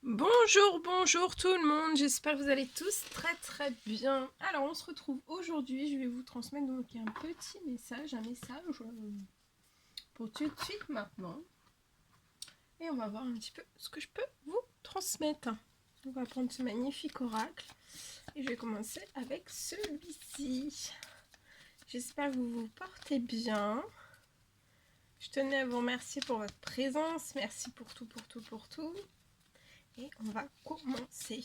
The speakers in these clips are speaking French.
Bonjour, bonjour tout le monde, j'espère que vous allez tous très bien. Alors on se retrouve aujourd'hui, je vais vous transmettre donc un petit message, pour tout de suite maintenant. Et on va voir un petit peu ce que je peux vous transmettre. On va prendre ce magnifique oracle et je vais commencer avec celui-ci. J'espère que vous vous portez bien. Je tenais à vous remercier pour votre présence, merci pour tout. Et on va commencer.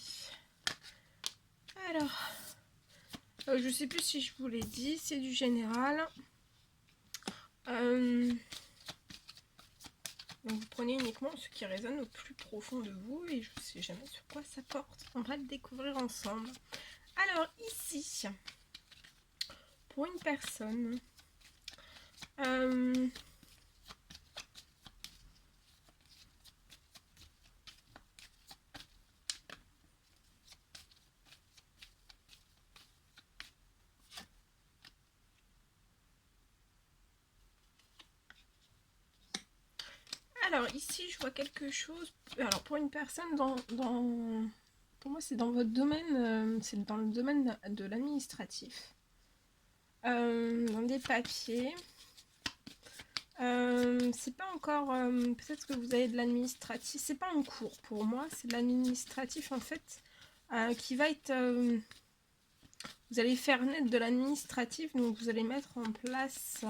Alors, je sais plus si je vous l'ai dit, c'est du général. Donc vous prenez uniquement ce qui résonne au plus profond de vous et je ne sais jamais sur quoi ça porte. On va le découvrir ensemble. Alors ici, pour une personne, alors ici je vois quelque chose. Alors pour une personne pour moi c'est dans votre domaine, c'est dans le domaine de l'administratif, dans des papiers. C'est pas encore, peut-être que vous avez de l'administratif, c'est pas en cours pour moi, c'est de l'administratif en fait, qui va être, vous allez faire naître de l'administratif, donc vous allez mettre en place,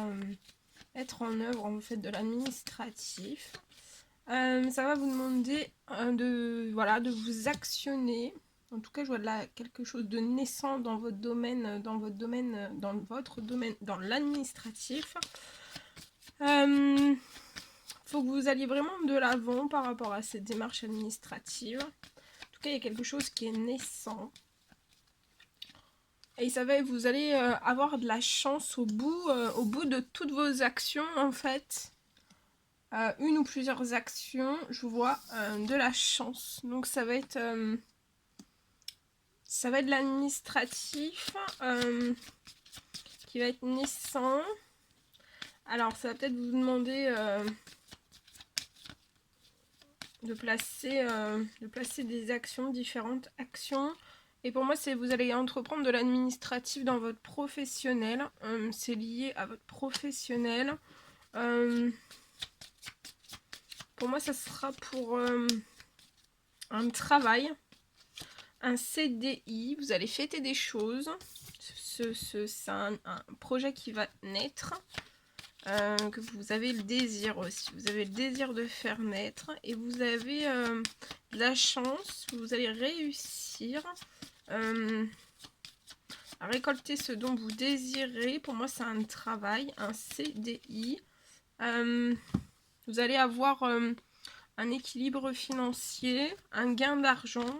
mettre en œuvre en fait de l'administratif. Ça va vous demander de vous actionner. En tout cas, je vois là quelque chose de naissant dans votre domaine, dans l'administratif. Faut que vous alliez vraiment de l'avant par rapport à cette démarche administrative. En tout cas, il y a quelque chose qui est naissant. Et ça va, vous allez avoir de la chance au bout de toutes vos actions, en fait. Une ou plusieurs actions, je vois de la chance. Donc ça va être de l'administratif qui va être naissant. Alors ça va peut-être vous demander de placer des actions, différentes actions. Et pour moi, c'est vous allez entreprendre de l'administratif dans votre professionnel. C'est lié à votre professionnel. Pour moi, ça sera pour un travail, un CDI. Vous allez fêter des choses. C'est un projet qui va naître. Que vous avez le désir aussi. Vous avez le désir de faire naître. Et vous avez de la chance. Vous allez réussir à récolter ce dont vous désirez. Pour moi, c'est un travail, un CDI. Vous allez avoir un équilibre financier, un gain d'argent.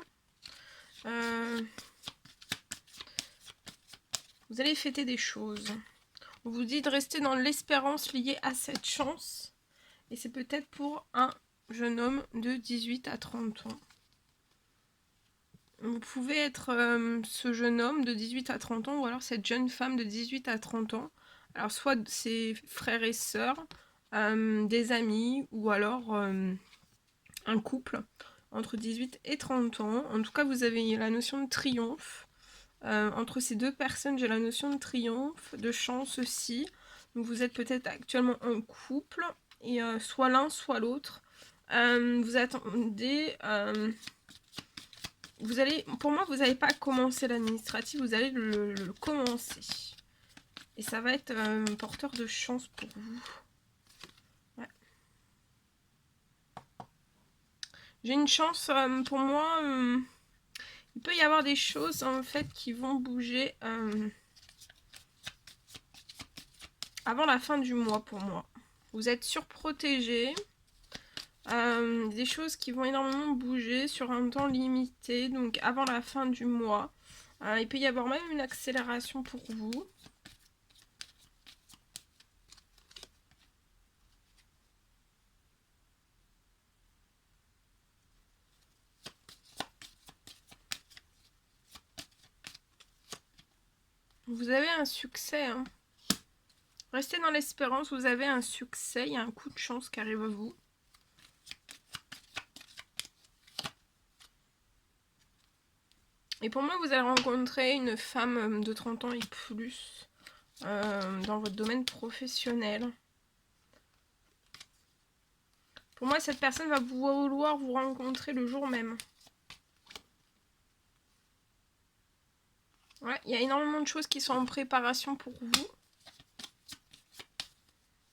Vous allez fêter des choses. On vous dit de rester dans l'espérance liée à cette chance. Et c'est peut-être pour un jeune homme de 18 à 30 ans. Vous pouvez être ce jeune homme de 18 à 30 ans ou alors cette jeune femme de 18 à 30 ans. Alors soit ses frères et sœurs, des amis ou alors un couple entre 18 et 30 ans. En tout cas, vous avez la notion de triomphe. Entre ces deux personnes, j'ai la notion de triomphe, de chance aussi. Donc vous êtes peut-être actuellement en couple et soit l'un soit l'autre. Vous attendez... vous allez, pour moi, vous n'allez pas commencer l'administratif, vous allez le commencer. Et ça va être porteur de chance pour vous. Ouais. J'ai une chance, pour moi, il peut y avoir des choses en fait qui vont bouger avant la fin du mois pour moi. Vous êtes surprotégé. Des choses qui vont énormément bouger sur un temps limité, donc avant la fin du mois. Il peut y avoir même une accélération pour vous. Vous avez un succès. Hein. Restez dans l'espérance, vous avez un succès, il y a un coup de chance qui arrive à vous. Et pour moi, vous allez rencontrer une femme de 30 ans et plus dans votre domaine professionnel. Pour moi, cette personne va vouloir vous rencontrer le jour même. Ouais, il y a énormément de choses qui sont en préparation pour vous.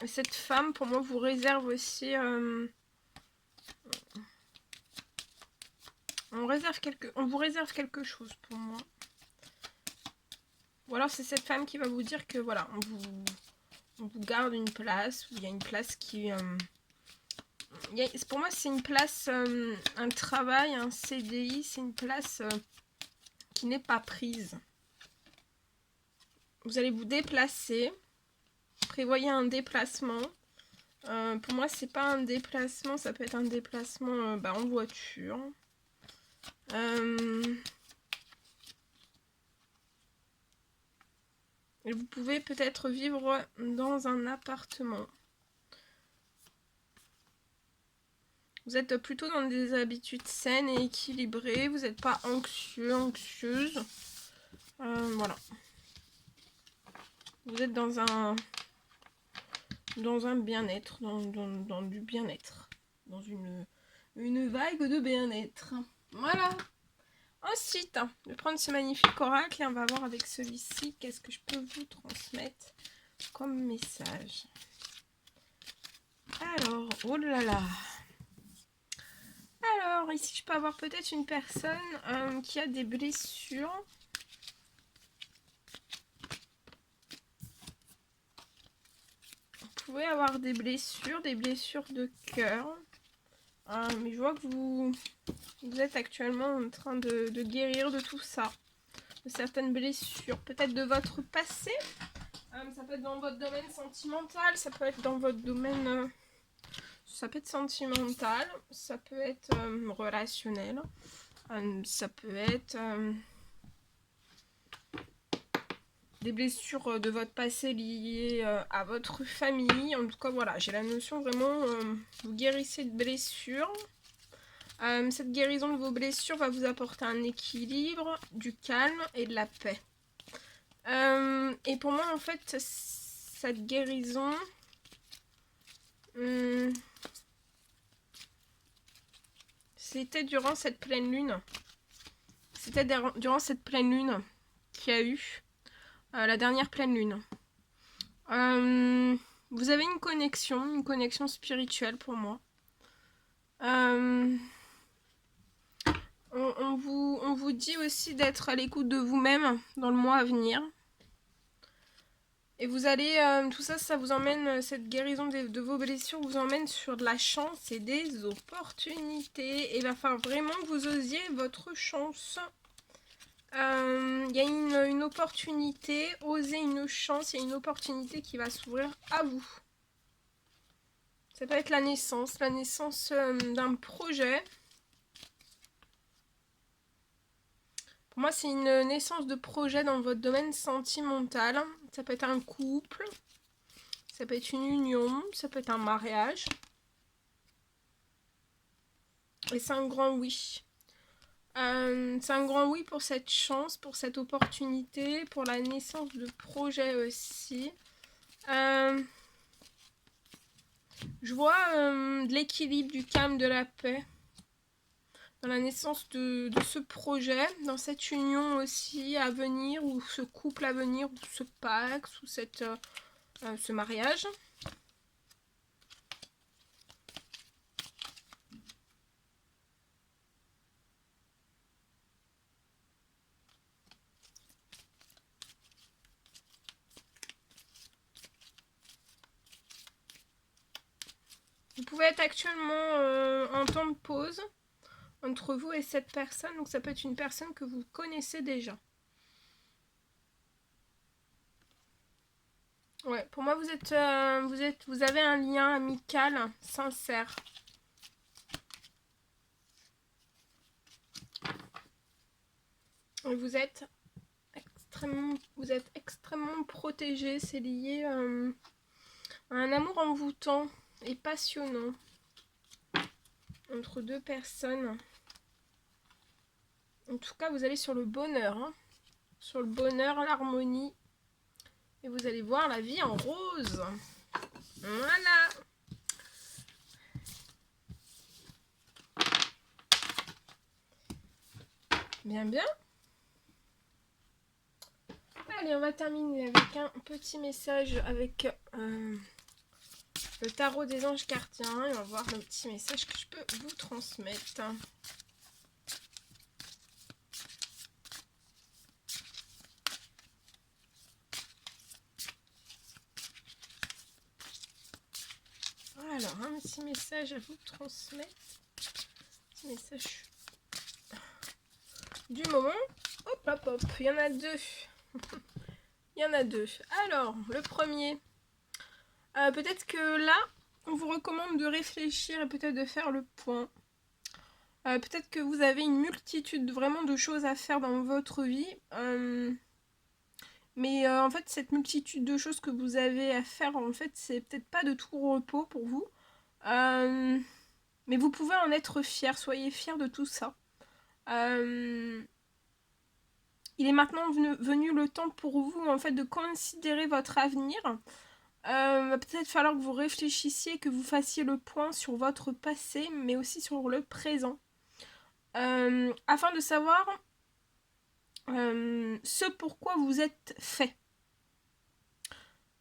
Et cette femme, pour moi, vous réserve aussi... on vous réserve quelque chose pour moi. Ou alors c'est cette femme qui va vous dire que voilà, on vous garde une place, ou il y a une place qui... pour moi, c'est une place, un travail, un CDI, c'est une place qui n'est pas prise. Vous allez vous déplacer, prévoyez un déplacement. Pour moi, c'est pas un déplacement, ça peut être un déplacement en voiture. Et vous pouvez peut-être vivre dans un appartement. Vous êtes plutôt dans des habitudes saines et équilibrées. Vous n'êtes pas anxieux, anxieuse. Voilà. Vous êtes dans un bien-être, dans du bien-être. Dans une vague de bien-être. Voilà. Ensuite, je vais prendre ce magnifique oracle et on va voir avec celui-ci qu'est-ce que je peux vous transmettre comme message. Alors, oh là là. Alors, ici, je peux avoir peut-être une personne qui a des blessures. Vous pouvez avoir des blessures de cœur. Mais je vois que vous êtes actuellement en train de guérir de tout ça. De certaines blessures. Peut-être de votre passé. Ça peut être dans votre domaine sentimental. Ça peut être dans votre domaine... ça peut être sentimental. Ça peut être relationnel. Ça peut être... des blessures de votre passé liées à votre famille. En tout cas, voilà, j'ai la notion vraiment, vous guérissez de blessures. Cette guérison de vos blessures va vous apporter un équilibre, du calme et de la paix. Et pour moi, en fait, cette guérison... c'était durant cette pleine lune. C'était durant cette pleine lune qu'il y a eu. La dernière pleine lune. Vous avez une connexion spirituelle pour moi. On vous dit aussi d'être à l'écoute de vous-même dans le mois à venir. Et vous allez, tout ça, ça vous emmène, cette guérison de vos blessures vous emmène sur de la chance et des opportunités. Et il va falloir vraiment que vous osiez votre chance. Il y a une opportunité, osez une chance, il y a une opportunité qui va s'ouvrir à vous. Ça peut être la naissance d'un projet. Pour moi, c'est une naissance de projet dans votre domaine sentimental. Ça peut être un couple, ça peut être une union, ça peut être un mariage. Et c'est un grand oui. C'est un grand oui pour cette chance, pour cette opportunité, pour la naissance de projets aussi. Je vois de l'équilibre, du calme, de la paix. Dans la naissance de ce projet, dans cette union aussi à venir, ou ce couple à venir, ou ce pax, ou ce mariage. Vous pouvez être actuellement en temps de pause entre vous et cette personne, donc ça peut être une personne que vous connaissez déjà. Ouais, pour moi vous avez un lien amical sincère. Et vous êtes extrêmement protégé, c'est lié à un amour envoûtant et passionnant entre deux personnes. En tout cas, vous allez sur le bonheur, hein. Sur le bonheur, l'harmonie. Et vous allez voir la vie en rose. Voilà. Bien, bien. Allez, on va terminer avec un petit message avec le tarot des anges gardiens. Et on va voir le petit message que je peux vous transmettre. Alors, un petit message à vous transmettre. Petit message du moment. Hop, hop, hop. Il y en a deux. Il y en a deux. Alors, le premier. Peut-être que là, on vous recommande de réfléchir et peut-être de faire le point. Peut-être que vous avez une multitude vraiment de choses à faire dans votre vie. Mais en fait, cette multitude de choses que vous avez à faire, en fait, c'est peut-être pas de tout repos pour vous. Mais vous pouvez en être fier. Soyez fiers de tout ça. Il est maintenant venu le temps pour vous, en fait, de considérer votre avenir. Va peut-être falloir que vous réfléchissiez, que vous fassiez le point sur votre passé, mais aussi sur le présent. Afin de savoir ce pourquoi vous êtes fait.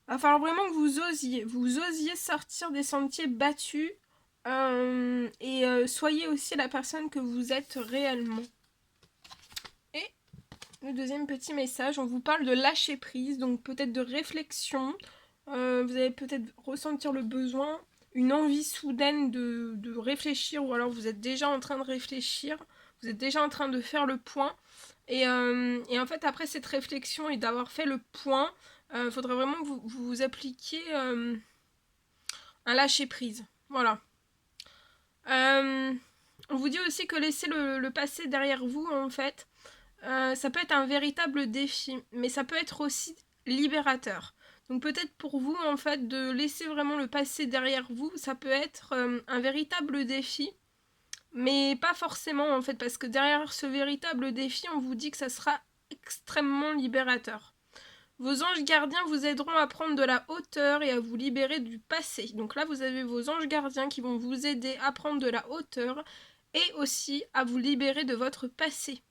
Il va falloir vraiment que vous osiez sortir des sentiers battus et soyez aussi la personne que vous êtes réellement. Et le deuxième petit message, on vous parle de lâcher prise, donc peut-être de réflexion. Vous allez peut-être ressentir le besoin, une envie soudaine de réfléchir, ou alors vous êtes déjà en train de réfléchir, vous êtes déjà en train de faire le point. Et en fait, après cette réflexion et d'avoir fait le point, il faudrait vraiment que vous appliquiez un lâcher-prise. Voilà. On vous dit aussi que laisser le passé derrière vous, en fait, ça peut être un véritable défi, mais ça peut être aussi libérateur. Donc peut-être pour vous, en fait, de laisser vraiment le passé derrière vous, ça peut être un véritable défi, mais pas forcément, en fait, parce que derrière ce véritable défi, on vous dit que ça sera extrêmement libérateur. Vos anges gardiens vous aideront à prendre de la hauteur et à vous libérer du passé. Donc là, vous avez vos anges gardiens qui vont vous aider à prendre de la hauteur et aussi à vous libérer de votre passé.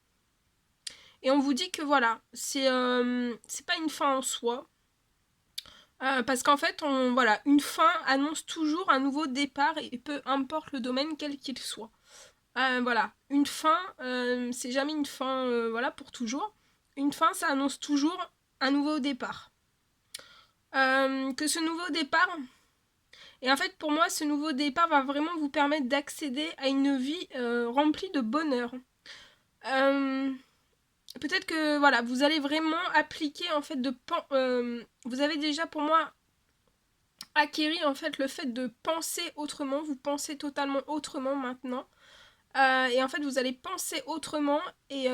Et on vous dit que voilà, c'est pas une fin en soi. Parce qu'en fait, voilà, une fin annonce toujours un nouveau départ et peu importe le domaine quel qu'il soit. Voilà, une fin, c'est jamais une fin voilà, pour toujours. Une fin, ça annonce toujours un nouveau départ. Que ce nouveau départ, et en fait pour moi ce nouveau départ va vraiment vous permettre d'accéder à une vie remplie de bonheur. Peut-être que voilà, vous allez vraiment appliquer en fait vous avez déjà pour moi acquéri en fait le fait de penser autrement, vous pensez totalement autrement maintenant. Et en fait vous allez penser autrement et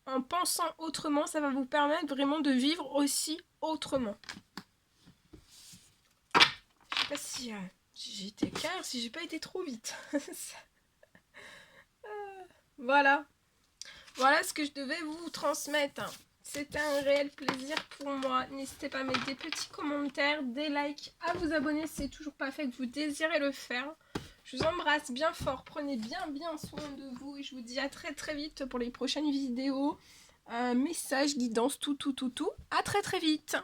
en pensant autrement ça va vous permettre vraiment de vivre aussi autrement. Je sais pas si j'ai été claire, si j'ai pas été trop vite. Voilà. Voilà ce que je devais vous transmettre. C'était un réel plaisir pour moi. N'hésitez pas à mettre des petits commentaires, des likes, à vous abonner si c'est toujours pas fait, que vous désirez le faire. Je vous embrasse bien fort. Prenez bien soin de vous. Et je vous dis à très vite pour les prochaines vidéos. Messages, guidance, tout. À très vite.